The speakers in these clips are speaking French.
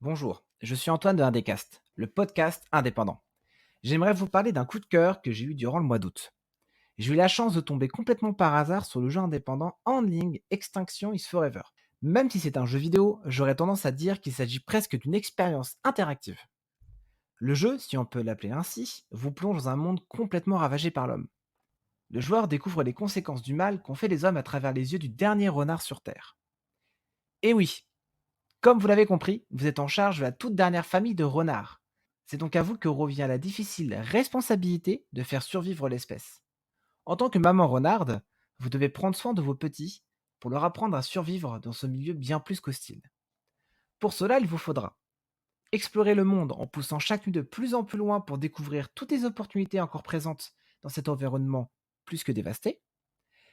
Bonjour, je suis Antoine de Indecast, le podcast indépendant. J'aimerais vous parler d'un coup de cœur que j'ai eu durant le mois d'août. J'ai eu la chance de tomber complètement par hasard sur le jeu indépendant en ligne Extinction is Forever. Même si c'est un jeu vidéo, j'aurais tendance à dire qu'il s'agit presque d'une expérience interactive. Le jeu, si on peut l'appeler ainsi, vous plonge dans un monde complètement ravagé par l'homme. Le joueur découvre les conséquences du mal qu'ont fait les hommes à travers les yeux du dernier renard sur Terre. Et oui, comme vous l'avez compris, vous êtes en charge de la toute dernière famille de renards. C'est donc à vous que revient la difficile responsabilité de faire survivre l'espèce. En tant que maman renarde, vous devez prendre soin de vos petits pour leur apprendre à survivre dans ce milieu bien plus qu'hostile. Pour cela, il vous faudra explorer le monde en poussant chaque nuit de plus en plus loin pour découvrir toutes les opportunités encore présentes dans cet environnement plus que dévasté,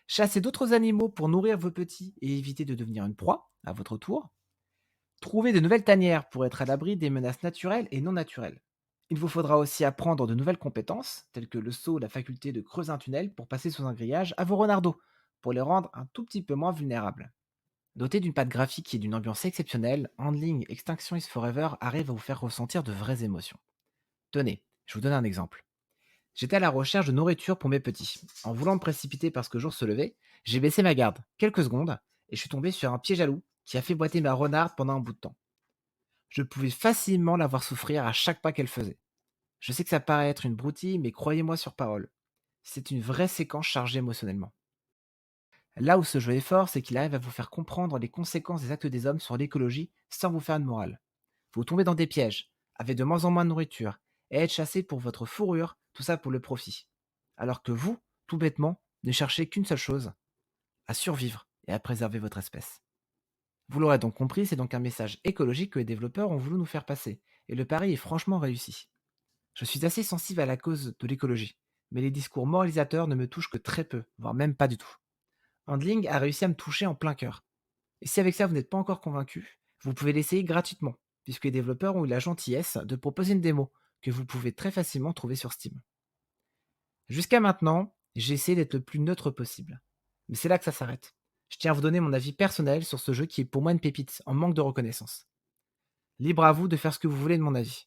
chasser d'autres animaux pour nourrir vos petits et éviter de devenir une proie à votre tour, trouver de nouvelles tanières pour être à l'abri des menaces naturelles et non naturelles. Il vous faudra aussi apprendre de nouvelles compétences, telles que le saut, la faculté de creuser un tunnel pour passer sous un grillage à vos renardeaux, pour les rendre un tout petit peu moins vulnérables. Doté d'une patte graphique et d'une ambiance exceptionnelle, Handling Extinction is Forever arrive à vous faire ressentir de vraies émotions. Tenez, je vous donne un exemple. J'étais à la recherche de nourriture pour mes petits. En voulant me précipiter parce que le jour se levait, j'ai baissé ma garde quelques secondes et je suis tombé sur un piège à loup qui a fait boiter ma renarde pendant un bout de temps. Je pouvais facilement la voir souffrir à chaque pas qu'elle faisait. Je sais que ça paraît être une broutille, mais croyez-moi sur parole. C'est une vraie séquence chargée émotionnellement. Là où ce jeu est fort, c'est qu'il arrive à vous faire comprendre les conséquences des actes des hommes sur l'écologie sans vous faire de morale. Vous tombez dans des pièges, avec de moins en moins de nourriture, et être chassé pour votre fourrure, tout ça pour le profit. Alors que vous, tout bêtement, ne cherchez qu'une seule chose, à survivre et à préserver votre espèce. Vous l'aurez donc compris, c'est donc un message écologique que les développeurs ont voulu nous faire passer, et le pari est franchement réussi. Je suis assez sensible à la cause de l'écologie, mais les discours moralisateurs ne me touchent que très peu, voire même pas du tout. Handling a réussi à me toucher en plein cœur. Et si avec ça vous n'êtes pas encore convaincu, vous pouvez l'essayer gratuitement, puisque les développeurs ont eu la gentillesse de proposer une démo que vous pouvez très facilement trouver sur Steam. Jusqu'à maintenant, j'ai essayé d'être le plus neutre possible. Mais c'est là que ça s'arrête. Je tiens à vous donner mon avis personnel sur ce jeu qui est pour moi une pépite, en manque de reconnaissance. Libre à vous de faire ce que vous voulez de mon avis.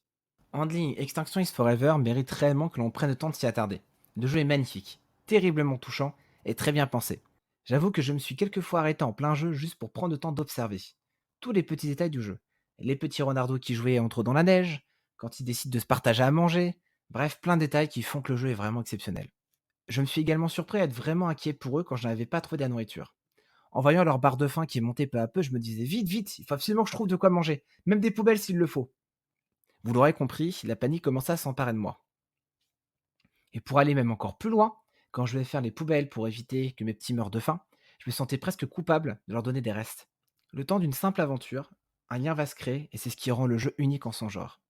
Handling Extinction is Forever mérite réellement que l'on prenne le temps de s'y attarder. Le jeu est magnifique, terriblement touchant et très bien pensé. J'avoue que je me suis quelquefois arrêté en plein jeu juste pour prendre le temps d'observer tous les petits détails du jeu. Les petits renardeaux qui jouaient entre eux dans la neige, quand ils décident de se partager à manger, bref, plein de détails qui font que le jeu est vraiment exceptionnel. Je me suis également surpris à être vraiment inquiet pour eux quand je n'avais pas trouvé de la nourriture. En voyant leur barre de faim qui montait peu à peu, je me disais vite, vite, il faut absolument que je trouve de quoi manger, même des poubelles s'il le faut. Vous l'aurez compris, la panique commença à s'emparer de moi. Et pour aller même encore plus loin, quand je vais faire les poubelles pour éviter que mes petits meurent de faim, je me sentais presque coupable de leur donner des restes. Le temps d'une simple aventure, un lien va se créer et c'est ce qui rend le jeu unique en son genre.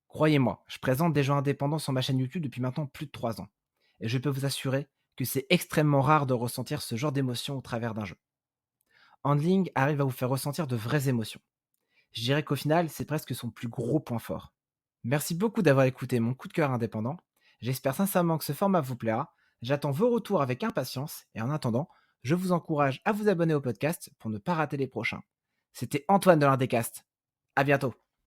Croyez-moi, je présente des jeux indépendants sur ma chaîne YouTube depuis maintenant plus de 3 ans. Et je peux vous assurer que c'est extrêmement rare de ressentir ce genre d'émotion au travers d'un jeu. Handling arrive à vous faire ressentir de vraies émotions. Je dirais qu'au final, c'est presque son plus gros point fort. Merci beaucoup d'avoir écouté mon coup de cœur indépendant. J'espère sincèrement que ce format vous plaira. J'attends vos retours avec impatience et en attendant, je vous encourage à vous abonner au podcast pour ne pas rater les prochains. C'était Antoine de l'Indécast. À bientôt.